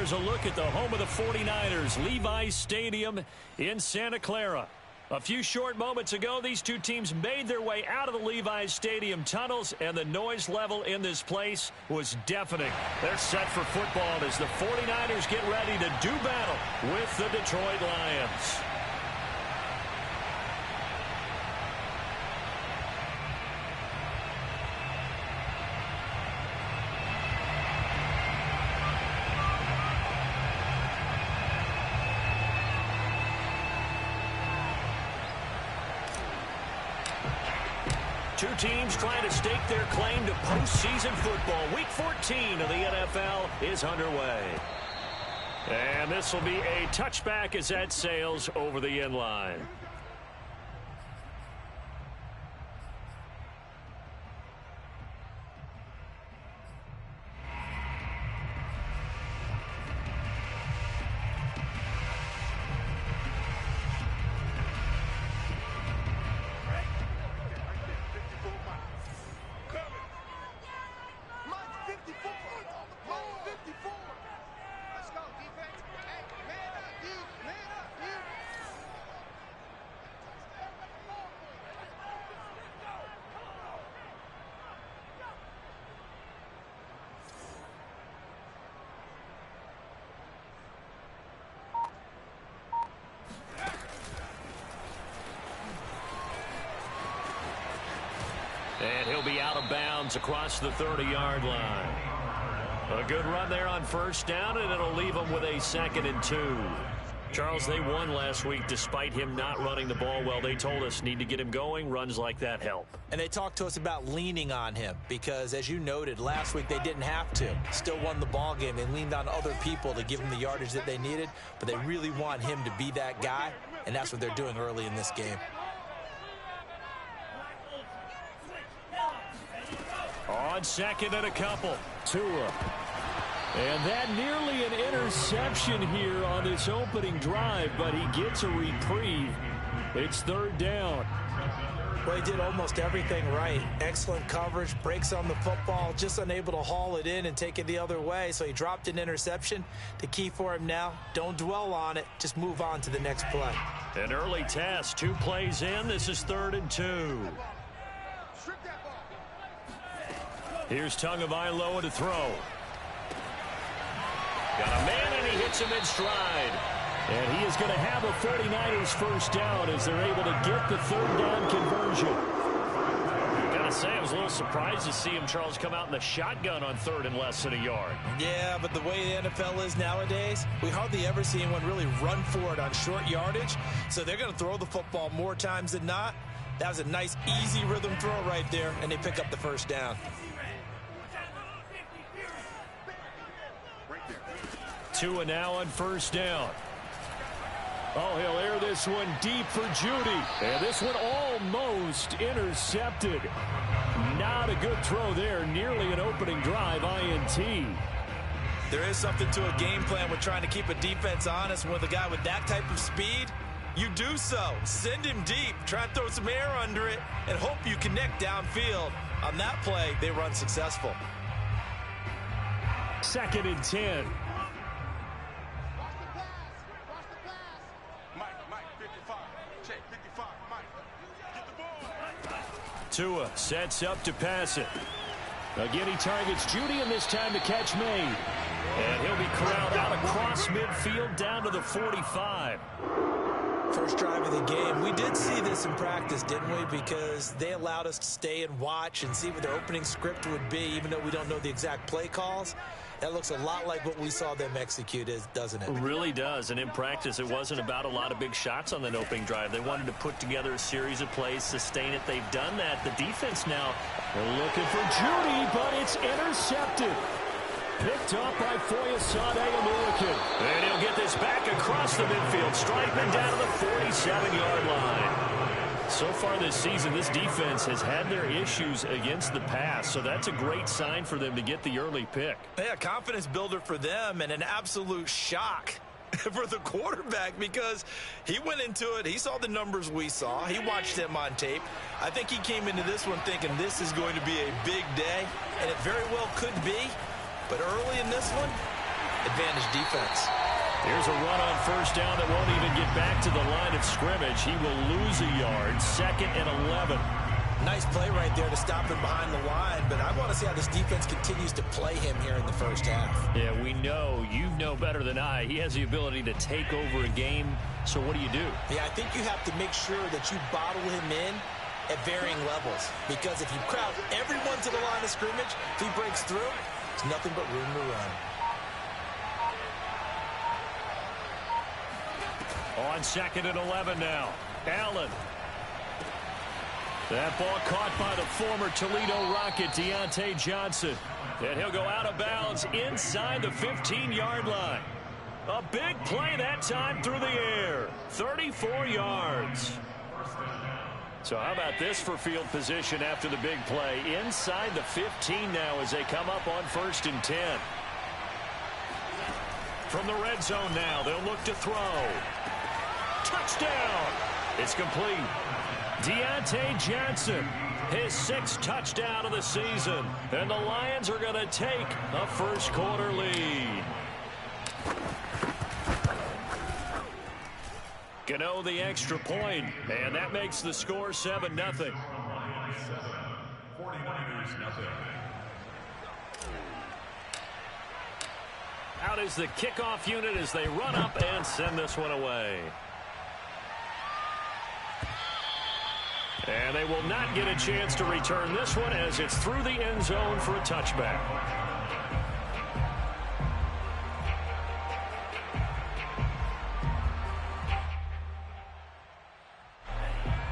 here's a look at the home of the 49ers, Levi's Stadium in Santa Clara. A few short moments ago, these two teams made their way out of the Levi's Stadium tunnels, and the noise level in this place was deafening. They're set for football as the 49ers get ready to do battle with the Detroit Lions. Two teams trying to stake their claim to postseason football. Week 14 of the NFL is underway. And this will be a touchback as that sails over the end line. And he'll be out of bounds across the 30-yard line. A good run there on first down, and it'll leave them with a 2nd and 2. Charles, they won last week despite him not running the ball well. They told us need to get him going. Runs like that help. And they talked to us about leaning on him because, as you noted, last week they didn't have to. Still won the ball game. They leaned on other people to give him the yardage that they needed, but they really want him to be that guy, and that's what they're doing early in this game. On 2nd and a couple, Tua. And that nearly an interception here on this opening drive, but he gets a reprieve. It's 3rd down. Well, he did almost everything right. Excellent coverage, breaks on the football, just unable to haul it in and take it the other way. So he dropped an interception. The key for him now, don't dwell on it. Just move on to the next play. An early test, 2 plays in. This is 3rd and 2. Here's Tagovailoa to throw. Got a man, and he hits him in stride. And he is going to have a 49ers first down as they're able to get the 3rd down conversion. Gotta say, I was a little surprised to see him, Charles, come out in the shotgun on 3rd and less than a yard. Yeah, but the way the NFL is nowadays, we hardly ever see anyone really run for it on short yardage. So they're going to throw the football more times than not. That was a nice, easy rhythm throw right there, and they pick up the first down. Tua now on first down. Oh, he'll air this one deep for Judy. And this one almost intercepted. Not a good throw there. Nearly an opening drive, INT. There is something to a game plan with trying to keep a defense honest. With a guy with that type of speed, you do so. Send him deep. Try and throw some air under it and hope you connect downfield. On that play, they run successful. 2nd and 10. Tua sets up to pass it. Again, he targets Judy, and this time the catch made. And he'll be corralled out across midfield down to the 45. First drive of the game. We did see this in practice, didn't we? Because they allowed us to stay and watch and see what their opening script would be, even though we don't know the exact play calls. That looks a lot like what we saw them execute, doesn't it? It really does. And in practice, it wasn't about a lot of big shots on that opening drive. They wanted to put together a series of plays, sustain it. They've done that. The defense now, they're looking for Judy, but it's intercepted. Picked up by Foyesade American. And he'll get this back across the midfield, striping down to the 47-yard line. So far this season, this defense has had their issues against the pass, so that's a great sign for them to get the early pick. Yeah, confidence builder for them and an absolute shock for the quarterback because he went into it. He saw the numbers we saw. He watched them on tape. I think he came into this one thinking this is going to be a big day, and it very well could be. But early in this one, advantage defense. Here's a run on first down that won't even get back to the line of scrimmage. He will lose a yard. 2nd and 11. Nice play right there to stop him behind the line, but I want to see how this defense continues to play him here in the first half. Yeah, we know, you know better than I, he has the ability to take over a game, so what do you do? Yeah, I think you have to make sure that you bottle him in at varying levels, because if you crowd everyone to the line of scrimmage, if he breaks through, there's nothing but room to run. On 2nd and 11 now, Allen. That ball caught by the former Toledo Rocket, Deontay Johnson. And he'll go out of bounds inside the 15-yard line. A big play that time through the air. 34 yards. So how about this for field position after the big play? Inside the 15 now as they come up on 1st and 10. From the red zone now, they'll look to throw. Touchdown! It's complete. Deontay Johnson, his 6th touchdown of the season. And the Lions are going to take a first-quarter lead. Gano the extra point, and that makes the score 7-0. 49ers, nothing. Out is the kickoff unit as they run up and send this one away. And they will not get a chance to return this one as it's through the end zone for a touchback.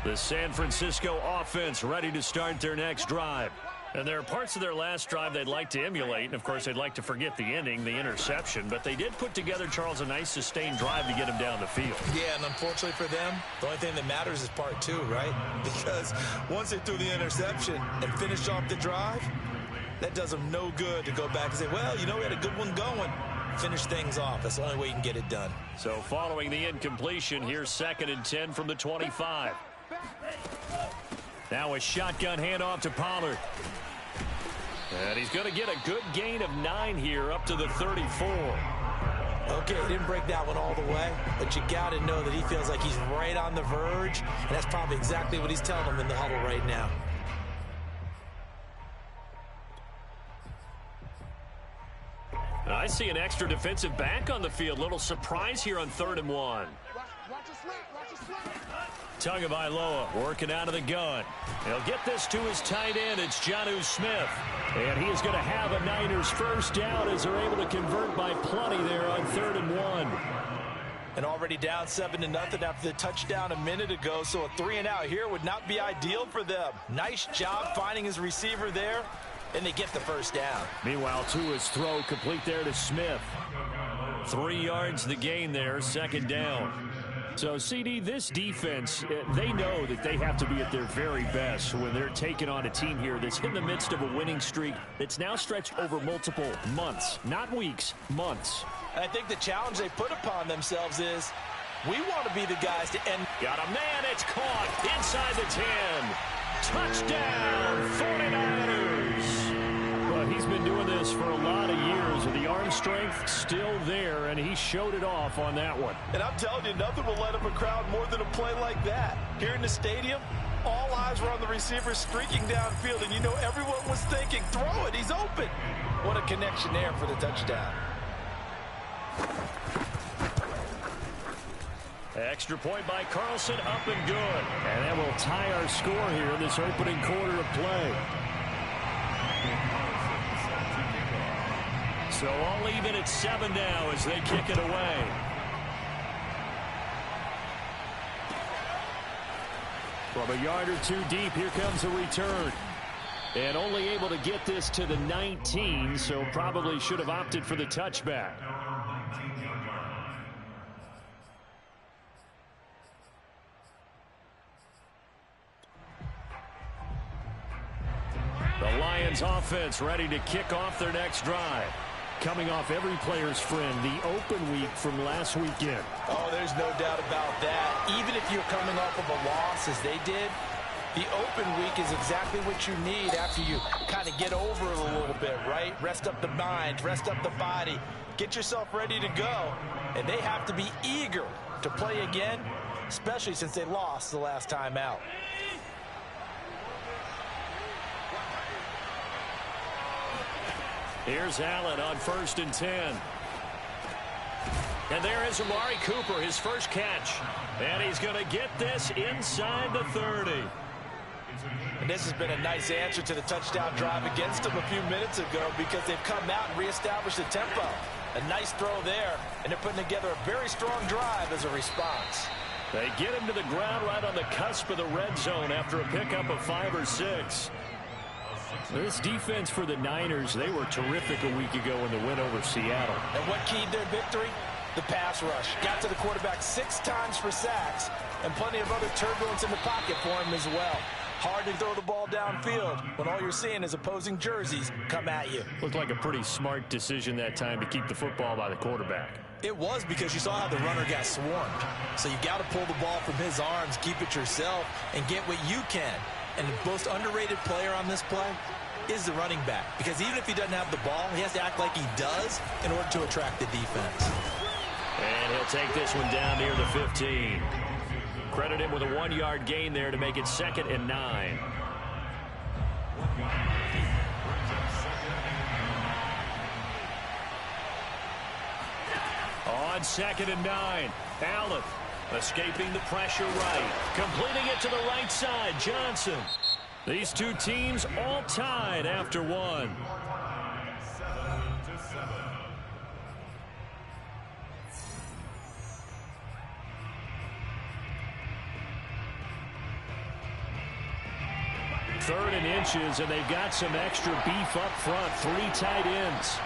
The San Francisco offense ready to start their next drive. And there are parts of their last drive they'd like to emulate. And, of course, they'd like to forget the ending, the interception. But they did put together, Charles, a nice sustained drive to get him down the field. Yeah, and unfortunately for them, the only thing that matters is part 2, right? Because once they threw the interception and finished off the drive, that does them no good to go back and say, well, you know, we had a good one going. Finish things off. That's the only way you can get it done. So following the incompletion, here's 2nd and 10 from the 25. Now a shotgun handoff to Pollard. And he's going to get a good gain of 9 here up to the 34. Okay, he didn't break that one all the way, but you got to know that he feels like he's right on the verge, and that's probably exactly what he's telling them in the huddle right now. I see an extra defensive back on the field. Little surprise here on 3rd and 1. Tagovailoa working out of the gun. He'll get this to his tight end. It's Jonnu Smith. And he is going to have a Niners first down as they're able to convert by plenty there on 3rd and 1. And already down 7-0 after the touchdown a minute ago, so a 3-and-out here would not be ideal for them. Nice job finding his receiver there, and they get the first down. Meanwhile, Tua's throw complete there to Smith. 3 yards the gain there, 2nd down. So, CD, this defense, they know that they have to be at their very best when they're taking on a team here that's in the midst of a winning streak that's now stretched over multiple months, not weeks, months. And I think the challenge they put upon themselves is, we want to be the guys to end. Got a man, it's caught inside the 10. Touchdown, 49ers. But he's been doing this for a lot of years, and the arm strength still there, and he showed it off on that one. And I'm telling you, nothing will let up a crowd more than a play like that. Here in the stadium, all eyes were on the receiver streaking downfield, and you know everyone was thinking, throw it, he's open. What a connection there for the touchdown. Extra point by Carlson, up and good. And that will tie our score here in this opening quarter of play. So all even at 7 now as they kick it away. From a yard or 2 deep, here comes a return. And only able to get this to the 19, so probably should have opted for the touchback. The Lions offense ready to kick off their next drive. Coming off every player's friend, the open week from last weekend. Oh, there's no doubt about that. Even if you're coming off of a loss as they did, The open week is exactly what you need after you kind of get over it a little bit, right? Rest up the mind, rest up the body, get yourself ready to go. And they have to be eager to play again, especially since they lost the last time out. Here's Allen on 1st and 10. And there is Amari Cooper, his first catch. And he's going to get this inside the 30. And this has been a nice answer to the touchdown drive against them a few minutes ago because they've come out and reestablished the tempo. A nice throw there, and they're putting together a very strong drive as a response. They get him to the ground right on the cusp of the red zone after a pickup of 5 or 6. This defense for the Niners, they were terrific a week ago in the win over Seattle. And what keyed their victory? The pass rush. Got to the quarterback 6 times for sacks, and plenty of other turbulence in the pocket for him as well. Hard to throw the ball downfield when all you're seeing is opposing jerseys come at you. Looked like a pretty smart decision that time to keep the football by the quarterback. It was, because you saw how the runner got swarmed. So you got to pull the ball from his arms, keep it yourself, and get what you can. And the most underrated player on this play is the running back. Because even if he doesn't have the ball, he has to act like he does in order to attract the defense. And he'll take this one down near the 15. Credit him with a 1-yard gain there to make it 2nd and 9. On 2nd and 9, Allen escaping the pressure right, completing it to the right side, Johnson. These two teams all tied after 1. Third and inches, and they've got some extra beef up front. 3 tight ends.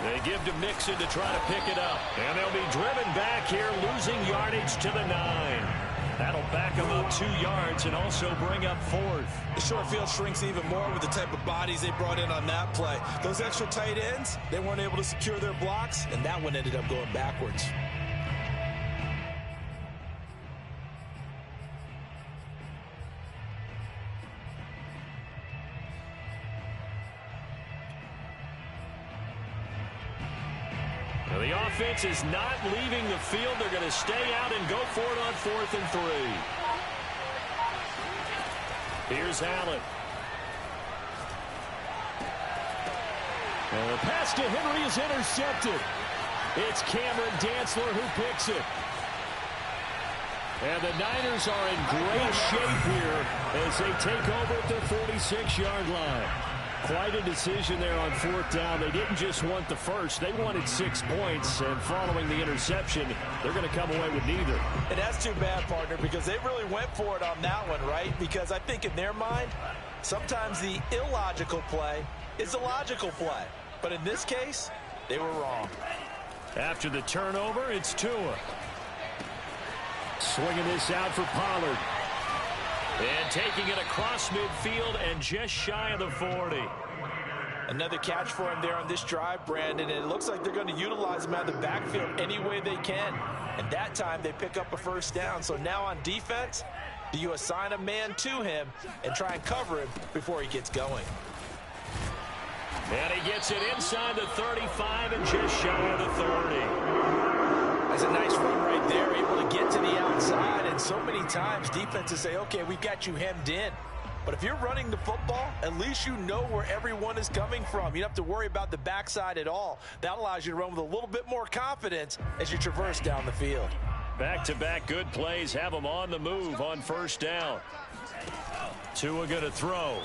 They give to Mixon to try to pick it up. And they'll be driven back here, losing yardage to the 9. That'll back them up 2 yards and also bring up 4th. The short field shrinks even more with the type of bodies they brought in on that play. Those extra tight ends, they weren't able to secure their blocks, and that one ended up going backwards. Now the offense is not leaving the field. They're going to stay out and go for it on 4th and 3. Here's Allen. And the pass to Henry is intercepted. It's Cameron Dantzler who picks it. And the Niners are in great shape here as they take over at their 46-yard line. Quite a decision there on 4th down. They didn't just want the first. They wanted 6 points, and following the interception, they're going to come away with neither. And that's too bad, partner, because they really went for it on that one, right? Because I think in their mind, sometimes the illogical play is a logical play. But in this case, they were wrong. After the turnover, it's Tua. Swinging this out for Pollard. And taking it across midfield and just shy of the 40. Another catch for him there on this drive, Brandon. And it looks like they're going to utilize him out of the backfield any way they can. And that time they pick up a first down. So now on defense, do you assign a man to him and try and cover him before he gets going? And he gets it inside the 35 and just shy of the 30. That's a nice run right there, able to get to the outside. And so many times defenses say, okay, we've got you hemmed in. But if you're running the football, at least you know where everyone is coming from. You don't have to worry about the backside at all. That allows you to run with a little bit more confidence as you traverse down the field. Back-to-back good plays have them on the move on 1st down. Tua going to throw.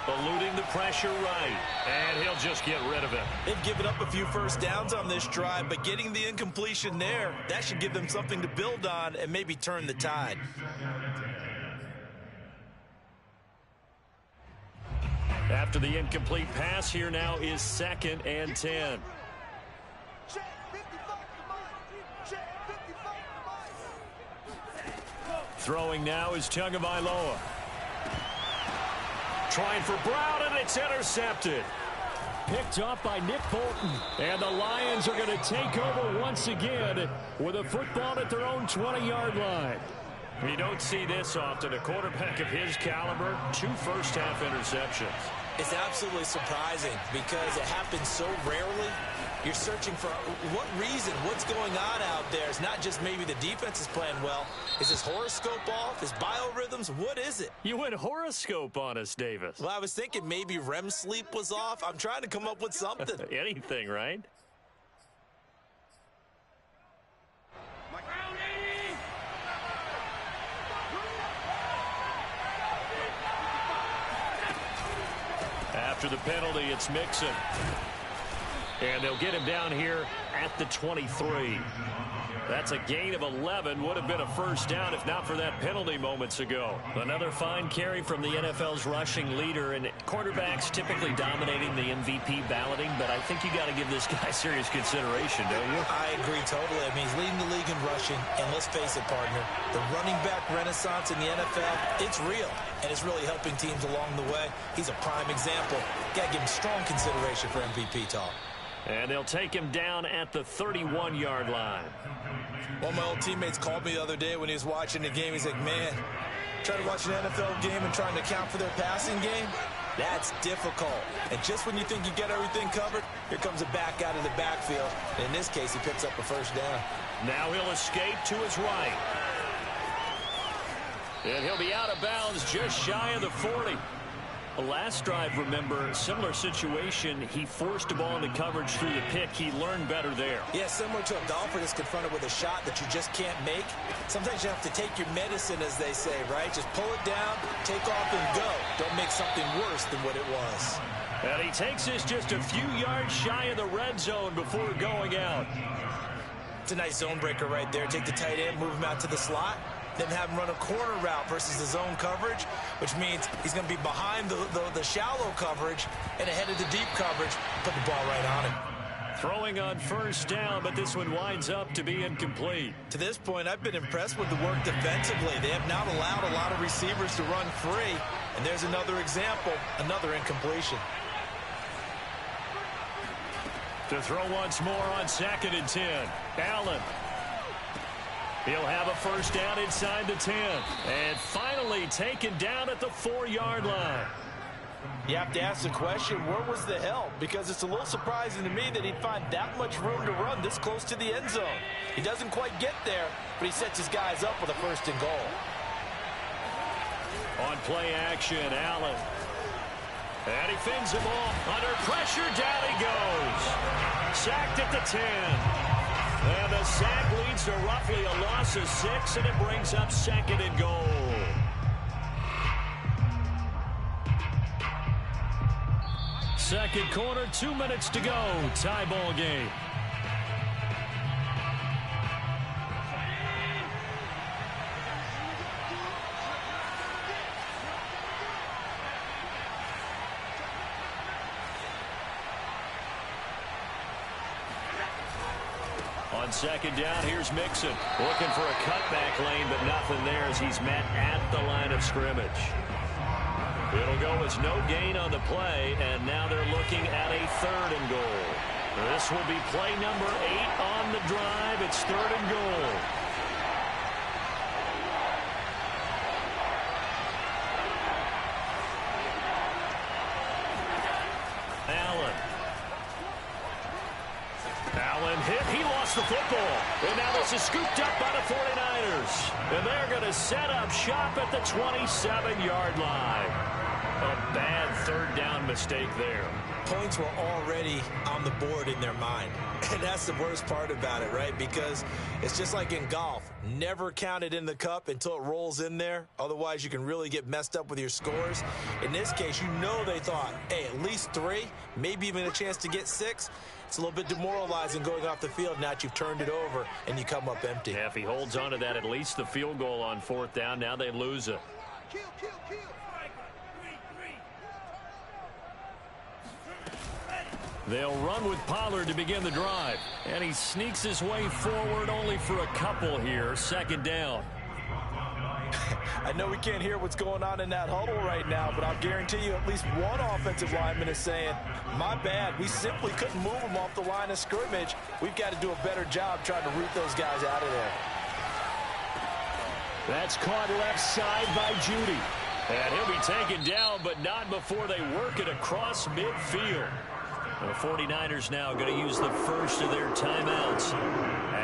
Eluding the pressure right, and he'll just get rid of it. They've given up a few first downs on this drive, but getting the incompletion there, that should give them something to build on and maybe turn the tide. After the incomplete pass, here now is 2nd and 10. Throwing now is Tagovailoa. Trying for Brown, and it's intercepted. picked off by Nick Bolton. And the Lions are going to take over once again with a football at their own 20-yard line. You don't see this often. A quarterback of his caliber, 2 first-half interceptions. It's absolutely surprising because it happens so rarely. You're searching for what reason, what's going on out there. It's not just maybe the defense is playing well. Is his horoscope off? His biorhythms? What is it? You went horoscope on us, Davis. Well, I was thinking maybe REM sleep was off. I'm trying to come up with something. Anything, right? After the penalty, it's Mixon. And they'll get him down here at the 23. That's a gain of 11. Would have been a first down if not for that penalty moments ago. Another fine carry from the NFL's rushing leader. And quarterbacks typically dominating the MVP balloting, but I think you got to give this guy serious consideration, don't you? I agree totally. I mean, he's leading the league in rushing. And let's face it, partner, the running back renaissance in the NFL, it's real. And it's really helping teams along the way. He's a prime example. Got to give him strong consideration for MVP talk. And they'll take him down at the 31-yard line. One of my old teammates called me the other day when he was watching the game. He's like, man, trying to watch an NFL game and trying to account for their passing game, that's difficult. And just when you think you get everything covered, here comes a back out of the backfield. And in this case, he picks up a first down. Now he'll escape to his right. And he'll be out of bounds just shy of the 40. The last drive, remember, similar situation. He forced the ball into coverage through the pick. He learned better there. Yeah, similar to a golfer that's confronted with a shot that you just can't make. Sometimes you have to take your medicine, as they say, right? Just pull it down, take off, and go. Don't make something worse than what it was. And he takes this just a few yards shy of the red zone before going out. It's a nice zone breaker right there. Take the tight end, move him out to the slot. Then have him run a corner route versus the zone coverage, which means he's going to be behind the shallow coverage and ahead of the deep coverage. Put the ball right on him. Throwing on first down, but this one winds up to be incomplete. To this point, I've been impressed with the work defensively. They have not allowed a lot of receivers to run free. And there's another example, another incompletion. To throw once more on 2nd and 10. Allen. He'll have a first down inside the 10. And finally taken down at the 4-yard line. You have to ask the question, where was the help? Because it's a little surprising to me that he'd find that much room to run this close to the end zone. He doesn't quite get there, but he sets his guys up with a 1st and goal. On play action, Allen. And he fins him off. Under pressure, down he goes. Sacked at the 10. And the sack leads to roughly a loss of 6, and it brings up 2nd and goal. Second quarter, 2 minutes to go. Tie ball game. On 2nd down, here's Mixon. Looking for a cutback lane, but nothing there as he's met at the line of scrimmage. It'll go as no gain on the play, and now they're looking at a 3rd and goal. This will be play number 8 on the drive. It's 3rd and goal. Allen hit. He lost the football. And now this is scooped up by the 49ers. And they're going to set up shop at the 27-yard line. A bad 3rd down mistake there. Points were already on the board in their mind. And that's the worst part about it, right? Because it's just like in golf. Never count it in the cup until it rolls in there. Otherwise, you can really get messed up with your scores. In this case, you know they thought, hey, at least 3, maybe even a chance to get 6. It's a little bit demoralizing going off the field now that you've turned it over and you come up empty. Yeah, if he holds on to that, at least the field goal on 4th down. Now they lose it. They'll run with Pollard to begin the drive. And he sneaks his way forward only for a couple here. 2nd down. I know we can't hear what's going on in that huddle right now, but I'll guarantee you at least one offensive lineman is saying, my bad, we simply couldn't move them off the line of scrimmage. We've got to do a better job trying to root those guys out of there. That's caught left side by Judy. And he'll be taken down, but not before they work it across midfield. The 49ers now going to use the first of their timeouts,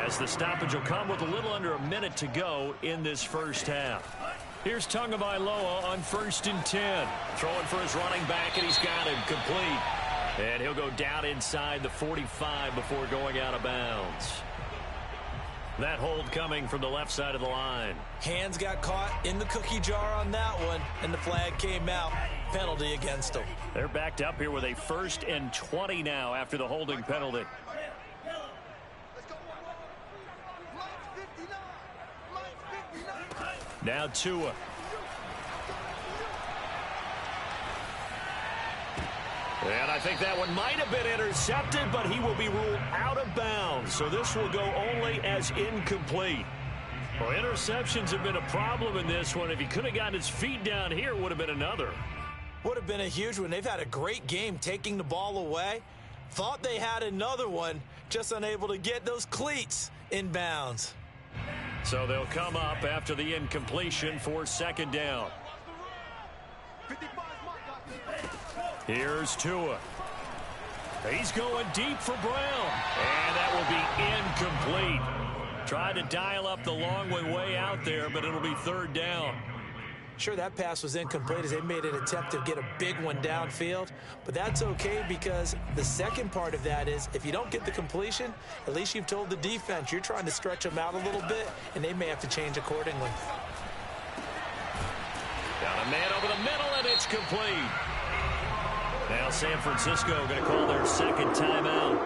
as the stoppage will come with a little under a minute to go in this first half. Here's Tagovailoa on 1st and 10. Throwing for his running back, and he's got him complete. And he'll go down inside the 45 before going out of bounds. That hold coming from the left side of the line. Hands got caught in the cookie jar on that one, and the flag came out. Penalty against them. They're backed up here with a 1st and 20 now after the holding penalty. Now Tua. And I think that one might have been intercepted, but he will be ruled out of bounds. So this will go only as incomplete. Well, interceptions have been a problem in this one. If he could have gotten his feet down here, it would have been another. Would have been a huge one. They've had a great game taking the ball away. Thought they had another one, just unable to get those cleats in bounds. So they'll come up after the incompletion for 2nd down. Here's Tua. He's going deep for Brown. And that will be incomplete. Tried to dial up the long way out there, but it'll be 3rd down. Sure, that pass was incomplete as they made an attempt to get a big one downfield, but that's okay because the second part of that is if you don't get the completion, at least you've told the defense you're trying to stretch them out a little bit, and they may have to change accordingly. Got a man over the middle, and it's complete. Now San Francisco going to call their 2nd timeout,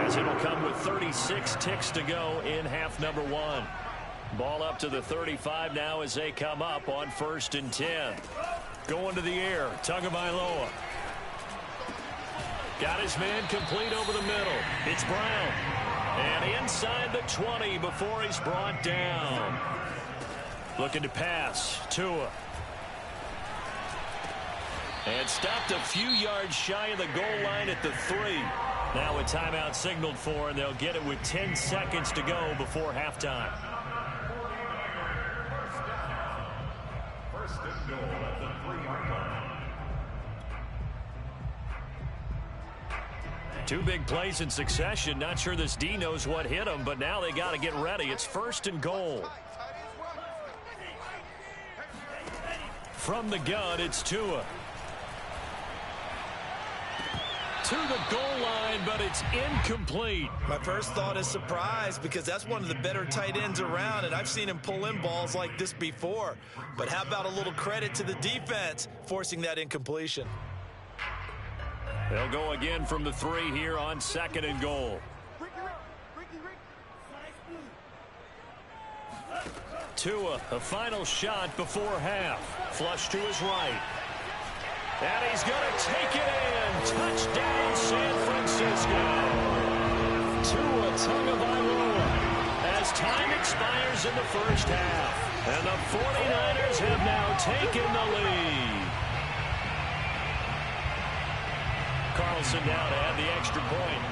as it'll come with 36 ticks to go in half number 1. Ball up to the 35 now as they come up on 1st and 10. Going to the air, Tagovailoa. Got his man complete over the middle. It's Brown. And inside the 20 before he's brought down. Looking to pass, Tua. And stopped a few yards shy of the goal line at the 3. Now a timeout signaled for, and they'll get it with 10 seconds to go before halftime. Two big plays in succession. Not sure this D knows what hit him, but now they got to get ready. It's 1st and goal. From the gun, it's Tua. To the goal line, but it's incomplete. My first thought is surprise because that's one of the better tight ends around, and I've seen him pull in balls like this before. But how about a little credit to the defense forcing that incompletion? They'll go again from the 3 here on 2nd and goal. Tua, a final shot before half. Flush to his right. And he's going to take it in. Touchdown, San Francisco. Tua Tagovailoa as time expires in the first half. And the 49ers have now taken the lead. Carlson now to add the extra point.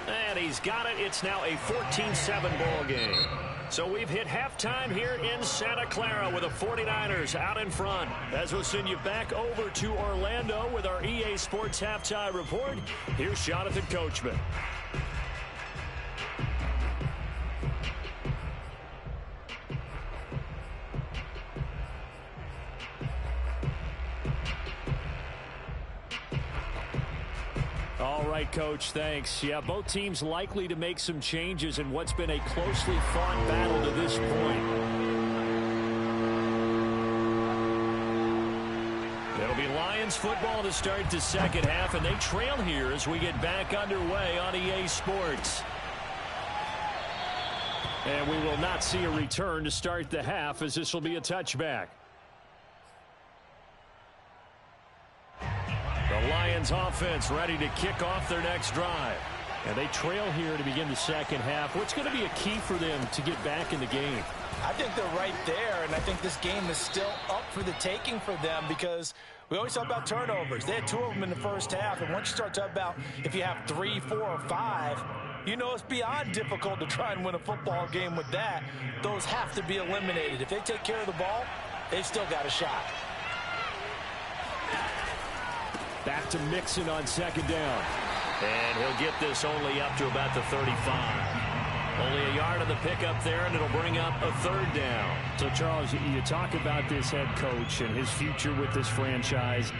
And he's got it. It's now a 14-7 ball game. So we've hit halftime here in Santa Clara with the 49ers out in front. As we'll send you back over to Orlando with our EA Sports Halftime Report, here's Jonathan Coachman. All right, Coach, thanks. Yeah, both teams likely to make some changes in what's been a closely fought battle to this point. It'll be Lions football to start the second half, and they trail here as we get back underway on EA Sports. And we will not see a return to start the half, as this will be a touchback. The Lions offense ready to kick off their next drive. And they trail here to begin the second half. What's going to be a key for them to get back in the game? I think they're right there, and I think this game is still up for the taking for them because we always talk about turnovers. They had 2 of them in the first half, and once you start talking about if you have 3, 4, or 5, you know it's beyond difficult to try and win a football game with that. Those have to be eliminated. If they take care of the ball, they've still got a shot. Back to Mixon on second down. And he'll get this only up to about the 35. Only a yard on the pickup there, and it'll bring up a third down. So, Charles, you talk about this head coach and his future with this franchise.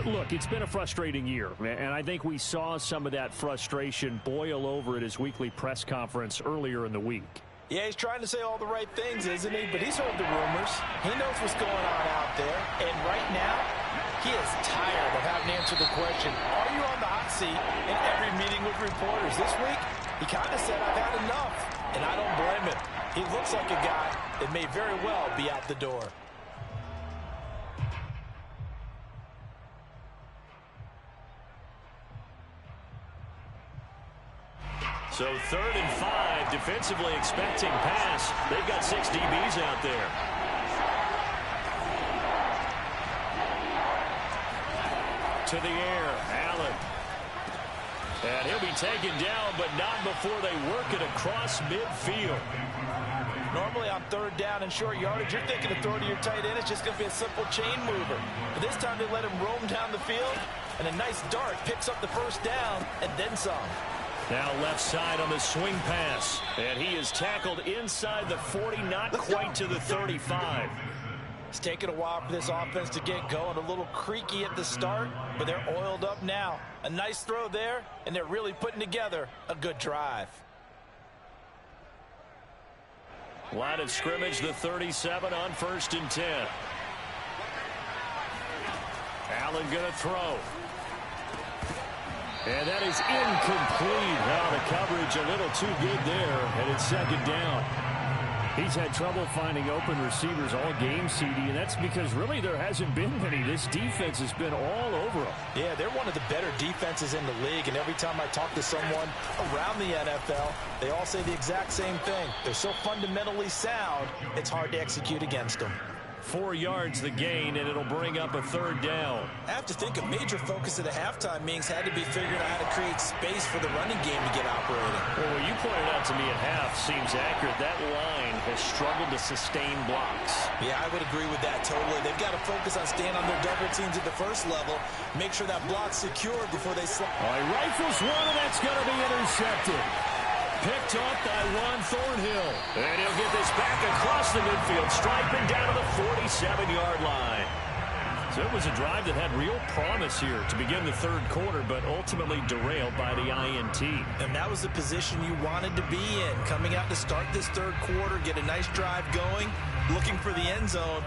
Look, it's been a frustrating year, and I think we saw some of that frustration boil over at his weekly press conference earlier in the week. Yeah, he's trying to say all the right things, isn't he? But he's heard the rumors. He knows what's going on out there. And right now, he is tired of having to answer the question, are you on the hot seat in every meeting with reporters? This week, he kind of said, I've had enough. And I don't blame him. He looks like a guy that may very well be out the door. So 3rd and 5, defensively expecting pass. They've got 6 DBs out there. To the air, Allen. And he'll be taken down, but not before they work it across midfield. Normally on 3rd down and short yardage, you're thinking to throw to your tight end. It's just going to be a simple chain mover. But this time they let him roam down the field, and a nice dart picks up the first down and then some. Now left side on the swing pass. And he is tackled inside the 40, not quite to the 35. It's taken a while for this offense to get going. A little creaky at the start, but they're oiled up now. A nice throw there, and they're really putting together a good drive. Line of scrimmage, the 37 on 1st and 10. Allen going to throw. And that is incomplete. Now the coverage a little too good there, and it's 2nd down. He's had trouble finding open receivers all game, CD, and that's because really there hasn't been many. This defense has been all over them. Yeah, they're one of the better defenses in the league, and every time I talk to someone around the NFL, they all say the exact same thing. They're so fundamentally sound, it's hard to execute against them. 4 yards the gain, and it'll bring up a 3rd down. I have to think a major focus at the halftime meetings had to be figuring out how to create space for the running game to get operating. Well, what you pointed out to me at half seems accurate. That line has struggled to sustain blocks. Yeah, I would agree with that totally. They've got to focus on staying on their double teams at the first level, make sure that block's secured before they slip. Oh, he rifles one, and that's going to be intercepted. Picked off by Juan Thornhill. And he'll get this back across the midfield, striping down to the 47-yard line. So it was a drive that had real promise here to begin the 3rd quarter, but ultimately derailed by the INT. And that was the position you wanted to be in. Coming out to start this 3rd quarter, get a nice drive going, looking for the end zone.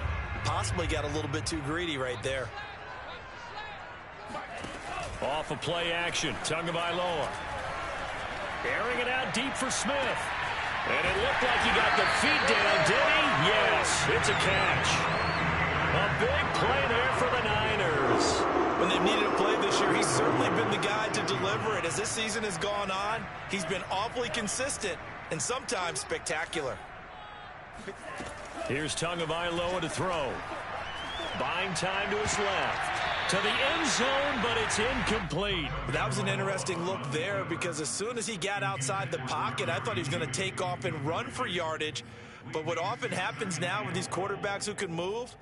Possibly got a little bit too greedy right there. Off of play action, Tagovailoa. Airing it out deep for Smith. And it looked like he got the feet down, did he? Yes, it's a catch. A big play there for the Niners. When they've needed a play this year, he's certainly been the guy to deliver it. As this season has gone on, he's been awfully consistent and sometimes spectacular. Here's Tagovailoa to throw. Buying time to his left. To the end zone, but it's incomplete. That was an interesting look there because as soon as he got outside the pocket, I thought he was going to take off and run for yardage. But what often happens now with these quarterbacks who can move,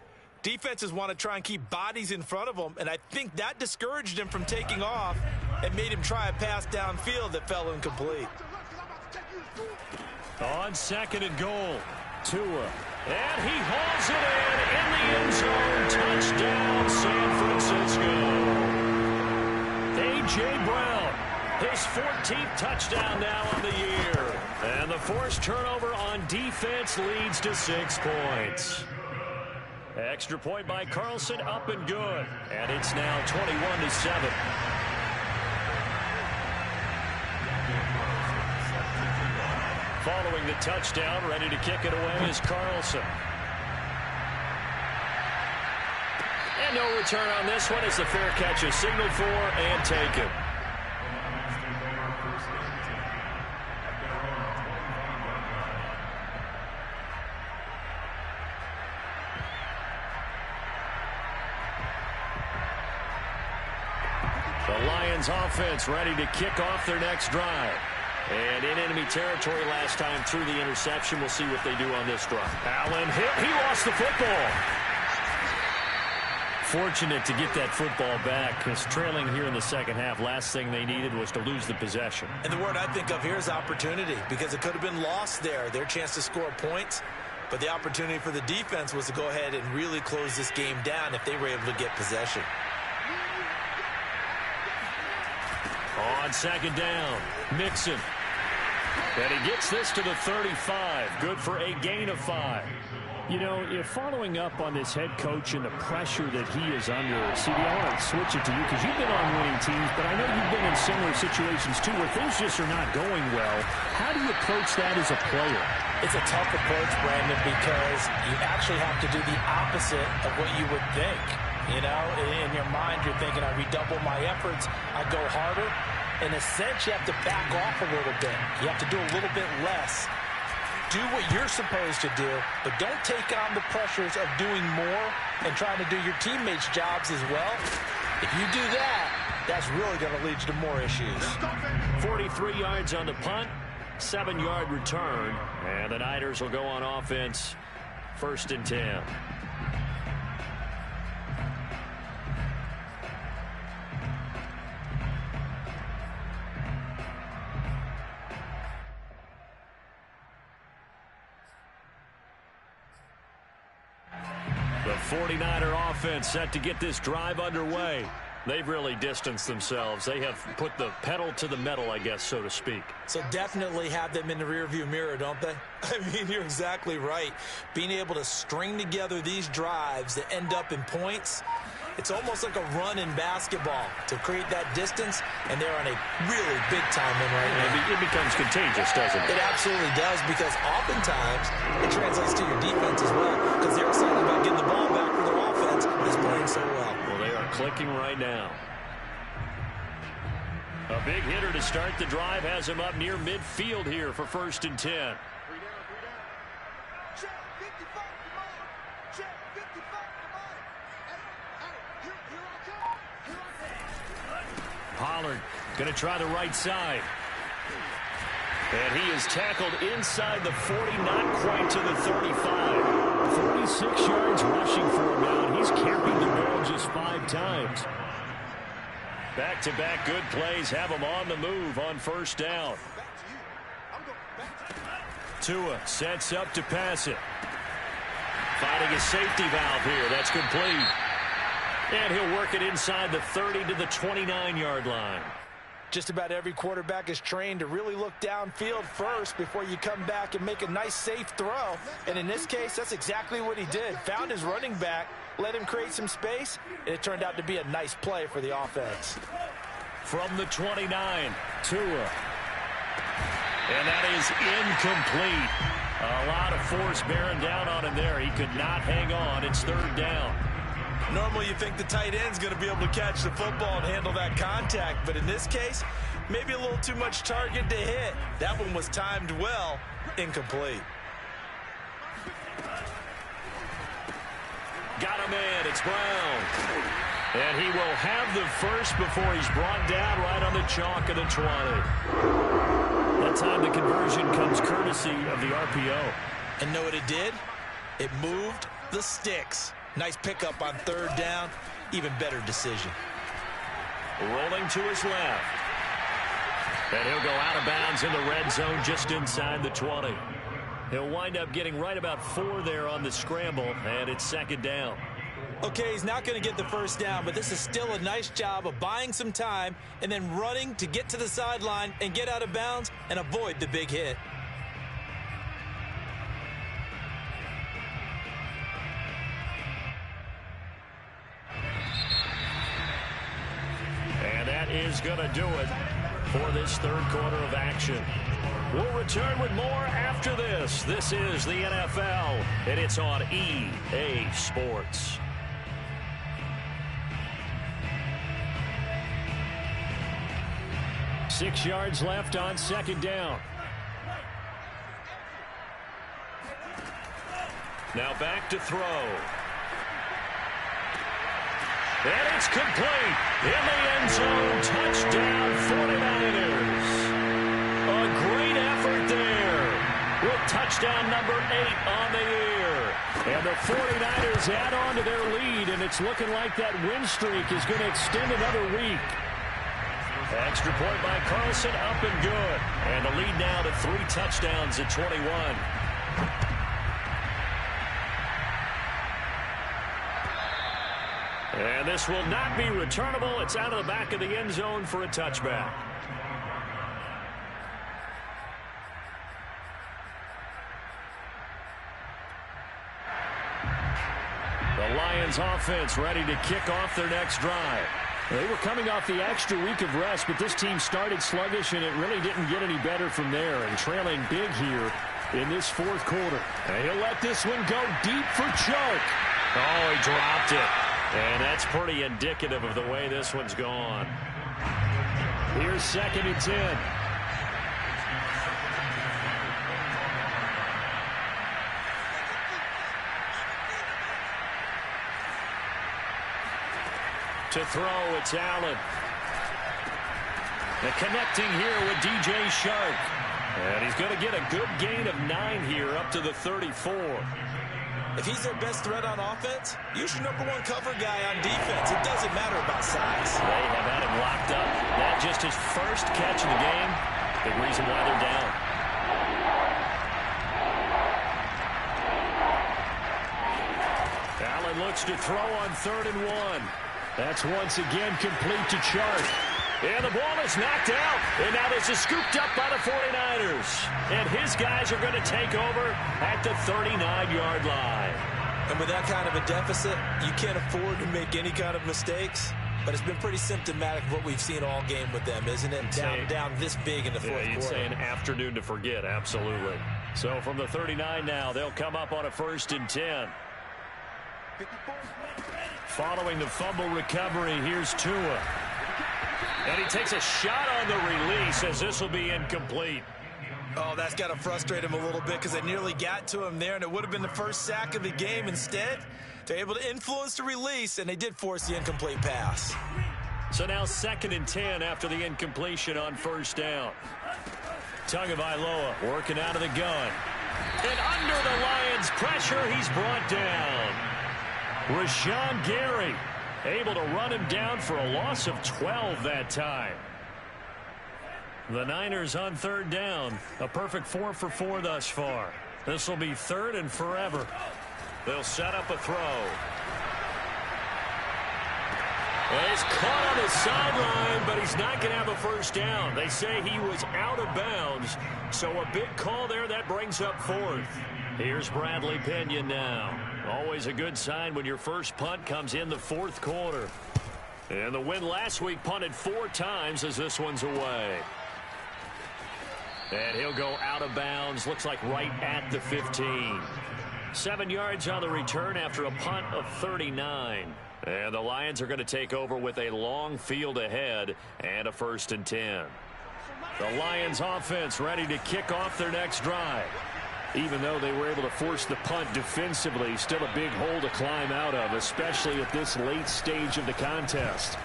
defenses want to try and keep bodies in front of them, and I think that discouraged him from taking off and made him try a pass downfield that fell incomplete. On 2nd and goal, Tua. And he hauls it in the end zone. Touchdown, San Francisco. A.J. Brown, his 14th touchdown now on the year. And the forced turnover on defense leads to 6 points. Extra point by Carlson, up and good. And it's now 21-7. Following the touchdown, ready to kick it away is Carlson. And no return on this one as the fair catch is signaled for and taken. Lions offense ready to kick off their next drive. And in enemy territory last time through the interception. We'll see what they do on this drive. Allen hit. He lost the football. Fortunate to get that football back, because trailing here in the second half, last thing they needed was to lose the possession. And the word I think of here is opportunity, because it could have been lost there, their chance to score points. But the opportunity for the defense was to go ahead and really close this game down if they were able to get possession. On second down, Mixon. And he gets this to the 35. Good for a gain of 5. You know, following up on this head coach and the pressure that he is under, CD, I want to switch it to you because you've been on winning teams, but I know you've been in similar situations too where things just are not going well. How do you approach that as a player? It's a tough approach, Brandon, because you actually have to do the opposite of what you would think. You know, in your mind, you're thinking, I redouble my efforts, I go harder. In a sense, you have to back off a little bit. You have to do a little bit less. Do what you're supposed to do, but don't take on the pressures of doing more and trying to do your teammates' jobs as well. If you do that, that's really going to lead you to more issues. 43 yards on the punt, 7-yard return, and the Niners will go on offense, 1st and 10. The 49er offense set to get this drive underway. They've really distanced themselves. They have put the pedal to the metal, I guess, so to speak. So definitely have them in the rearview mirror, don't they? I mean, you're exactly right. Being able to string together these drives that end up in points, it's almost like a run in basketball to create that distance, and they're on a really big-time win right now. It becomes contagious, doesn't it? It absolutely does, because oftentimes it translates to your defense as well, because they're excited about getting the ball back for their offense that's playing so well. Well, they are clicking right now. A big hitter to start the drive has him up near midfield here for 1st and 10. Pollard going to try the right side. And he is tackled inside the 40, not quite to the 35. 46 yards rushing for him now, and he's carried the ball just 5 times. Back-to-back good plays have him on the move on 1st down. Tua sets up to pass it. Finding a safety valve here. That's complete. And he'll work it inside the 30 to the 29-yard line. Just about every quarterback is trained to really look downfield first before you come back and make a nice, safe throw. And in this case, that's exactly what he did. Found his running back, let him create some space, and it turned out to be a nice play for the offense. From the 29, Tua. And that is incomplete. A lot of force bearing down on him there. He could not hang on. It's 3rd down. Normally you think the tight end's going to be able to catch the football and handle that contact, but in this case, maybe a little too much target to hit. That one was timed well, incomplete. Got him in, it's Brown. And he will have the first before he's brought down right on the chalk of the 20. That time the conversion comes courtesy of the RPO. And know what it did? It moved the sticks. Nice pickup on 3rd down. Even better decision. Rolling to his left. And he'll go out of bounds in the red zone just inside the 20. He'll wind up getting right about 4 there on the scramble, and it's 2nd down. Okay, he's not going to get the 1st down, but this is still a nice job of buying some time and then running to get to the sideline and get out of bounds and avoid the big hit. And that is going to do it for this 3rd quarter of action. We'll return with more after this. This is the NFL, and it's on EA Sports. Six yards left on 2nd down. Now back to throw. And it's complete. In the end zone, touchdown 49ers. A great effort there with touchdown number 8 on the year. And the 49ers add on to their lead, and it's looking like that win streak is going to extend another week. Extra point by Carlson, up and good. And the lead now to 3 touchdowns at 21. And this will not be returnable. It's out of the back of the end zone for a touchback. The Lions offense ready to kick off their next drive. They were coming off the extra week of rest, but this team started sluggish, and it really didn't get any better from there, and trailing big here in this fourth quarter. And he'll let this one go deep for Chark. Oh, he dropped it. And that's pretty indicative of the way this one's gone. Here's 2nd and 10. To throw, it's Allen. And connecting here with DJ Chark. And he's going to get a good gain of 9 here up to the 34. If he's their best threat on offense, use your number 1 cover guy on defense. It doesn't matter about size. They have had him locked up. That just his first catch of the game. Big reason why they're down. Allen looks to throw on 3rd and 1. That's once again complete to Chark. And the ball is knocked out. And now this is scooped up by the 49ers. And his guys are going to take over at the 39-yard line. And with that kind of a deficit, you can't afford to make any kind of mistakes. But it's been pretty symptomatic of what we've seen all game with them, isn't it? Down this big in the fourth quarter. You'd say an afternoon to forget, absolutely. So from the 39 now, they'll come up on a 1st and 10. Following the fumble recovery, here's Tua. And he takes a shot on the release as this will be incomplete. Oh, that's got to frustrate him a little bit because they nearly got to him there, and it would have been the first sack of the game. Instead, they're able to influence the release, and they did force the incomplete pass. So now 2nd and 10 after the incompletion on 1st down. Tagovailoa working out of the gun. And under the Lions' pressure, he's brought down. Rashawn Gary able to run him down for a loss of 12 that time. The Niners on 3rd down. A perfect 4 for 4 thus far. This will be 3rd and forever. They'll set up a throw. Well, he's caught on the sideline, but he's not going to have a 1st down. They say he was out of bounds. So a big call there that brings up 4th. Here's Bradley Pinion now. Always a good sign when your first punt comes in the 4th quarter. And the win last week punted 4 times as this one's away. And he'll go out of bounds. Looks like right at the 15. 7 yards on the return after a punt of 39. And the Lions are going to take over with a long field ahead and a 1st and 10. The Lions offense ready to kick off their next drive. Even though they were able to force the punt defensively, still a big hole to climb out of, especially at this late stage of the contest.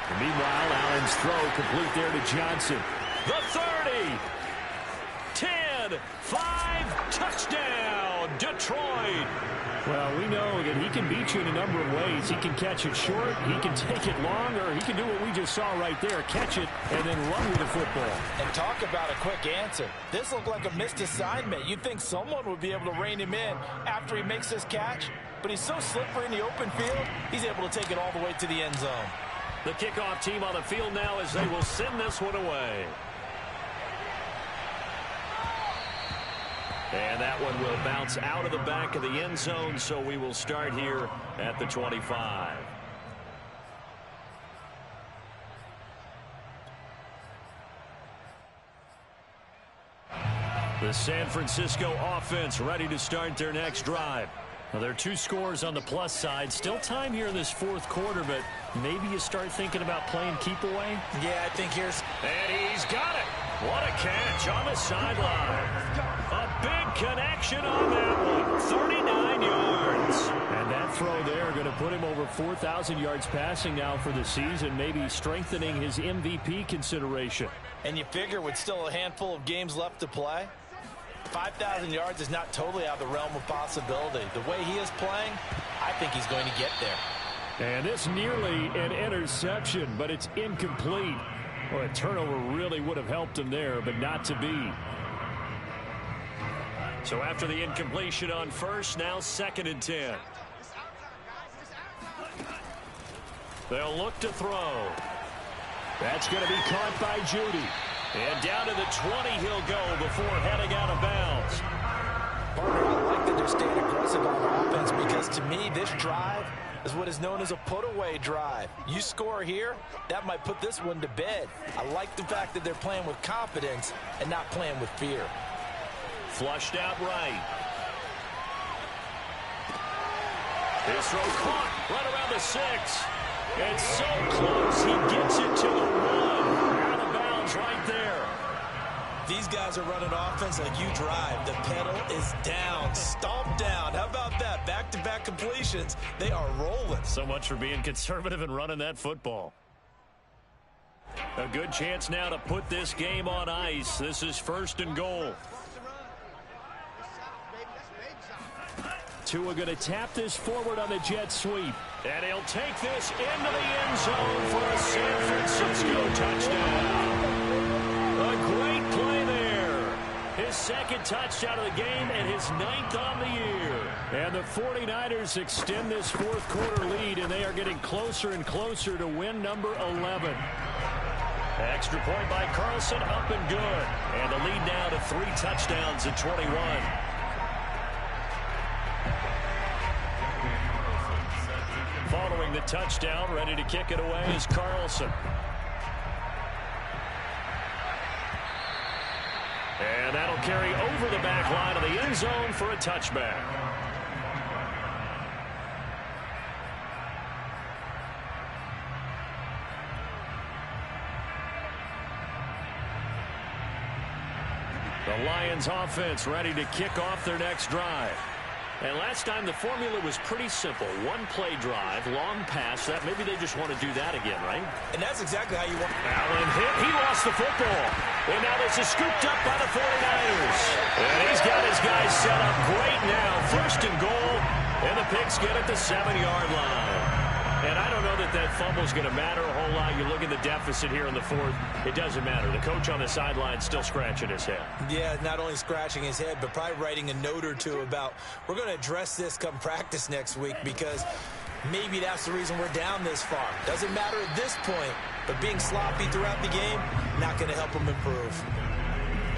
And meanwhile, Allen's throw complete there to Johnson. The 30, 10, 5, touchdown, Detroit. Well, we know that he can beat you in a number of ways. He can catch it short, he can take it long, or he can do what we just saw right there, catch it and then run with the football. And talk about a quick answer. This looked like a missed assignment. You'd think someone would be able to rein him in after he makes this catch, but he's so slippery in the open field, he's able to take it all the way to the end zone. The kickoff team on the field now as they will send this one away. And that one will bounce out of the back of the end zone, so we will start here at the 25. The San Francisco offense ready to start their next drive. Well, there are 2 scores on the plus side. Still time here in this 4th quarter, but maybe you start thinking about playing keep away. Yeah, I think here's... And he's got it. What a catch on the sideline. A big connection on that one. 39 yards. And that throw there, going to put him over 4,000 yards passing now for the season, maybe strengthening his MVP consideration. And you figure with still a handful of games left to play, 5,000 yards is not totally out of the realm of possibility. The way he is playing, I think he's going to get there. And this nearly an interception, but it's incomplete. Well, a turnover really would have helped him there, but not to be. So after the incompletion on first, now 2nd and 10. They'll look to throw. That's going to be caught by Judy. And down to the 20 he'll go before heading out of bounds. Partner, I like that they're staying aggressive on offense because to me this drive is what is known as a put-away drive. You score here, that might put this one to bed. I like the fact that they're playing with confidence and not playing with fear. Flushed out right. His throw caught right around the 6. It's so close. He gets it to the 1. Out of bounds right there. These guys are running offense like you drive. The pedal is down, stomped down. How about that? Back-to-back completions. They are rolling. So much for being conservative and running that football. A good chance now to put this game on ice. This is 1st and goal. Tua going to tap this forward on the jet sweep. And he'll take this into the end zone for a San Francisco touchdown. A great play there. His 2nd touchdown of the game and his 9th on the year. And the 49ers extend this 4th quarter lead, and they are getting closer and closer to win number 11. Extra point by Carlson, up and good. And the lead now to 3 touchdowns at 21. Following the touchdown, ready to kick it away is Carlson. And that'll carry over the back line of the end zone for a touchback. The Lions offense ready to kick off their next drive. And last time the formula was pretty simple. 1-play drive, long pass. That maybe they just want to do that again, right? And that's exactly how you want. Allen hit. He lost the football. And now this is scooped up by the 49ers. And he's got his guys set up great now. 1st and goal. And the Pigskin at the 7-yard line. And I don't know that that fumble is going to matter a whole lot. You look at the deficit here in the 4th. It doesn't matter. The coach on the sideline still scratching his head. Yeah, not only scratching his head, but probably writing a note or two about we're going to address this come practice next week because maybe that's the reason we're down this far. Doesn't matter at this point, but being sloppy throughout the game, not going to help them improve.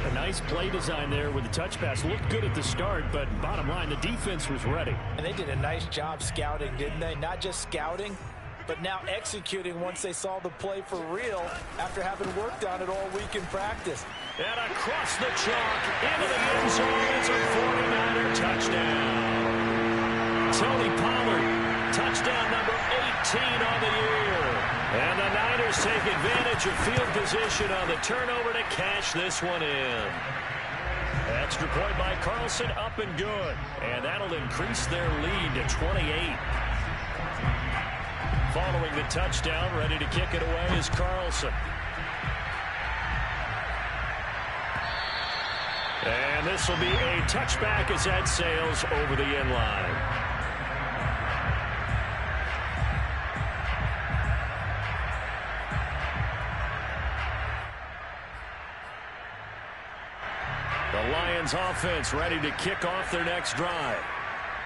A nice play design there with the touch pass. Looked good at the start, but bottom line, the defense was ready. And they did a nice job scouting, didn't they? Not just scouting, but now executing once they saw the play for real after having worked on it all week in practice. And across the chalk into the end zone. It's a 49er touchdown. Tony Pollard, touchdown number 18 on the year. And the Niners take advantage of field position on the turnover to cash this one in. Extra point by Carlson, up and good. And that'll increase their lead to 28. Following the touchdown, ready to kick it away is Carlson. And this will be a touchback as that sails over the end line. The Lions offense ready to kick off their next drive.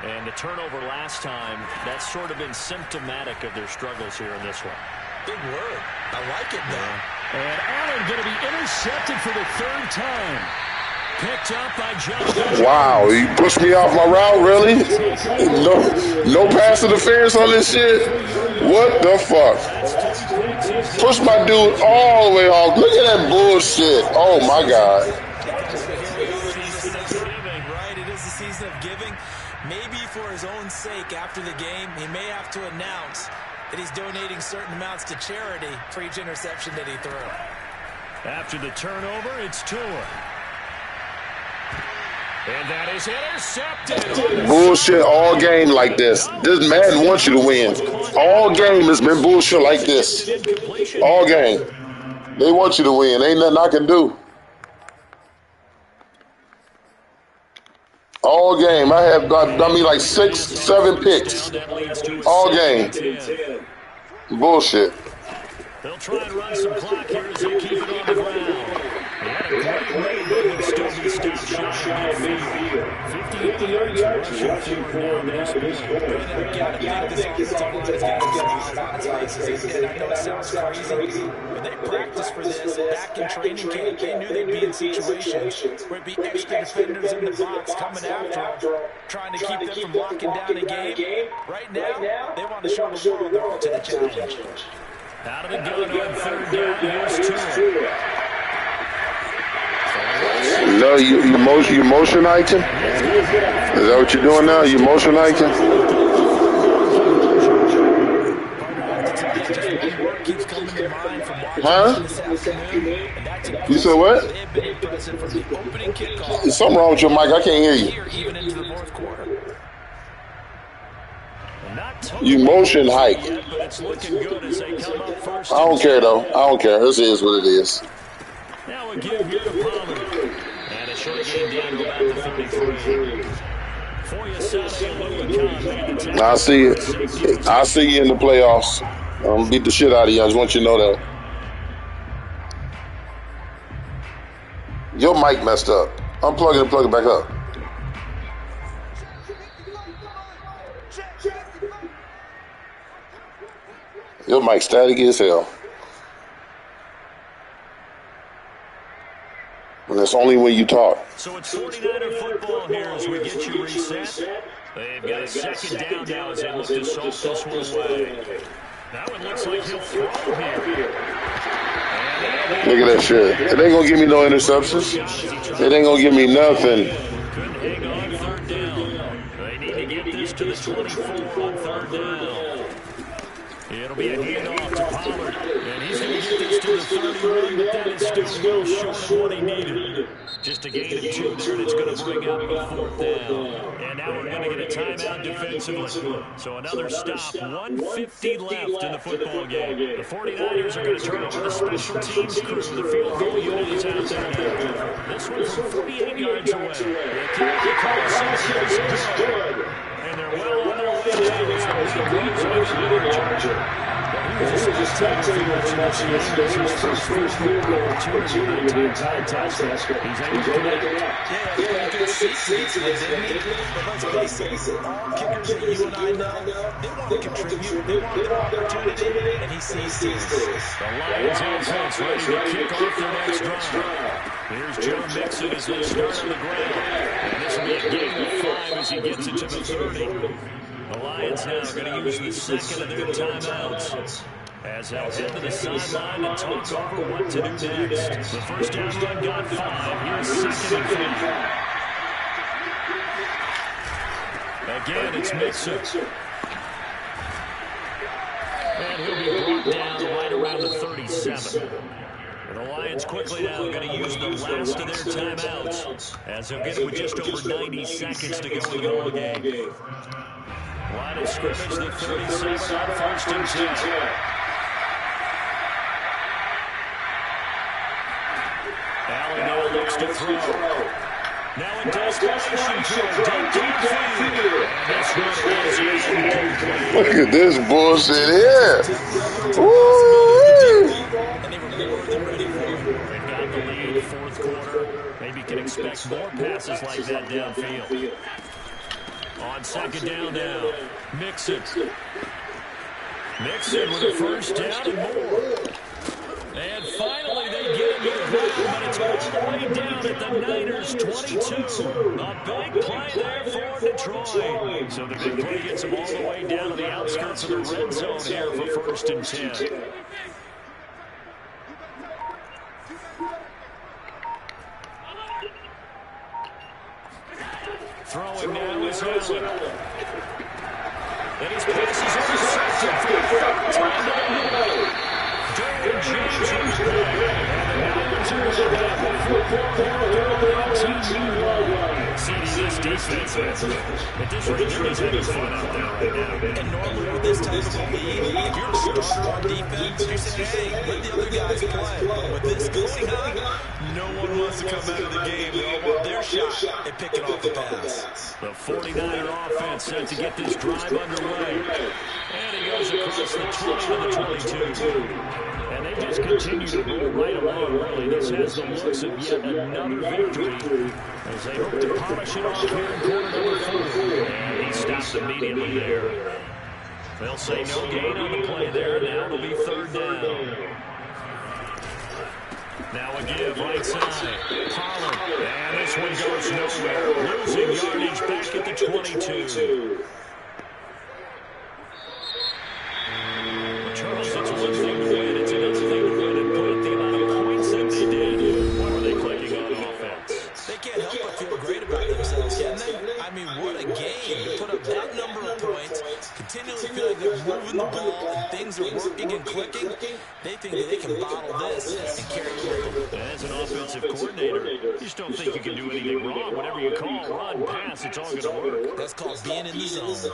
And the turnover last time, that's sort of been symptomatic of their struggles here in this one. Big word. I like it now. And Allen going to be intercepted for the 3rd time. Picked up by John. Wow, he pushed me off my route, really? No pass interference on this shit? What the fuck? Pushed my dude all the way off. Look at that bullshit. Oh, my God. Right? It is the season of giving. Maybe for his own sake after the game, he may have to announce that he's donating certain amounts to charity for each interception that he threw. After the turnover, it's Tua. And that is intercepted. Bullshit all game like this. This man wants you to win. All game has been bullshit like this. All game. They want you to win. Ain't nothing I can do. All game. I have done me like 6, 7 picks. All game. Bullshit. They'll try and run some clock here as they keep it on the ground. They had a great lead, but would still be stopped shy of midfield. 58 yards rushing forward now to this point. I think this offensive line is going to be a lot of places. And I know it sounds crazy, but they practiced for this back in training camp. They knew they'd be in situations where it'd be extra defenders in the box coming after them, trying to keep them from locking down a game. Right now, they want to show the world they're up to the challenge. Out of the gun on third down, here's Tua. No, you motion hiking? Is that what you're doing now? You motion hiking? Huh? You said what? There's something wrong with your mic. I can't hear you. You motion hike. I don't care though. I don't care. This is what it is. Now we give here to Pollard. And a short game down to about the 33. For you, Seth, I see it. I see you in the playoffs. I'm going to beat the shit out of you. I just want you to know that. Your mic messed up. Unplug it and plug it back up. Your mic static as hell. And that's only when you talk. So it's 49er football here as we get you reset. They've got a second down now as they look to salt this one away. That one looks like he'll throw here. Look at that shit. It ain't going to give me no interceptions. It ain't going to give me nothing. Couldn't hang on third down. They need to get this to the 24 on third down. It'll be a handoff to Pollard. And he's going to get this to the 31, but that is still well short of what he needed. Just a gain of 2 there, and it's going to bring up a fourth down. And now we're going to get a timeout defensively. So another stop, 1:50 left in the football game. The 49ers are going to turn over the special teams crew. The field goal unit is out there now. This one from 48 yards away. The kick is good. And they're well on their way down as the Green's over Georgia. Here's a spectator watching this first field goal opportunity in the entire contest. He's able to connect. Yeah, good seats, didn't he? But let's face it, all kickers that you and I know, they want to contribute, they want their opportunity, and he sees this. The Lions offense ready to kick off their next drive. Here's Joe Mixon as they start on the ground. And this will be a gain of 5 as he gets it to the 30. The Lions now are going to use the second of their timeouts as they'll head to the sideline and talk over what to do next. The first down run got 5. Here's second and 5. Again, it's Mixon. And he'll be brought down right around the 37. The Lions quickly now going to use the last of their timeouts as they'll get it with just over 90 seconds to go in the ball game. Line of scrimmage, the 37 on first and 10. Allen now looks to throw. Now in desperation to a Doggfather1's. Look at this bullshit here. Woo! And they were more than ready for it. They've got the lead in the fourth quarter. Maybe can expect more passes like that downfield. On second down now, Mixon. Mixon with a first down and more. And finally they get him to the ground, but it's all the way down at the Niners' 22. A big play there for Detroit. So the big play gets them all the way down to the outskirts of the red zone here for first and 10. Throwing now is Allen. And his pass is intercepted for the third time today. Derwin James is there. And the Niners are going to have the football down there on the 18-yard line. this defense, at this rate, they're just having fun out there right now. And normally with this type of a lead, if you're a starter on defense, you're saying, hey, let the other guys play. With this going on, no one wants to come out of the game. They all want their shot at picking off the pass. The 49er offense set to get this drive underway. And he goes across the 20 to the 22. And they just continue to roll right along, really. This has the looks of yet another victory as they hope to polish it off here in quarter number 4. And he stops immediately there. They'll say no gain on the play there. Now it'll be third down. Now a give right side. Pollard. And this one goes nowhere. Losing yardage back at the 22. Charles, it's one thing to win. It's another thing to win and put up the amount of points that they did. What were they clicking on offense? They can't help but feel great about themselves, can they? I mean, what a game to put up that number of points, continually feel like they're moving the ball and things are working and clicking. They think that they can bottle this and carry it with them. As an offensive coordinator, you just don't think you can do anything wrong. Whatever you call, run, pass, it's all going to work. That's called being in the zone.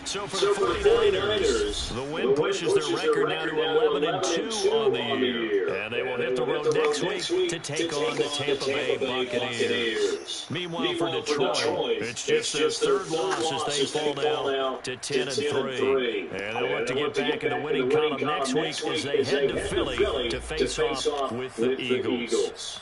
So for the 49ers, the win pushes their record now to 11-2 on the year. And they will hit the road next week to take on the Tampa Bay Buccaneers. Meanwhile, for Detroit, it's just their third loss as they fall now to 10-3. And they'll look to get back in the winning column next week as they head to Philly to face off with the Eagles.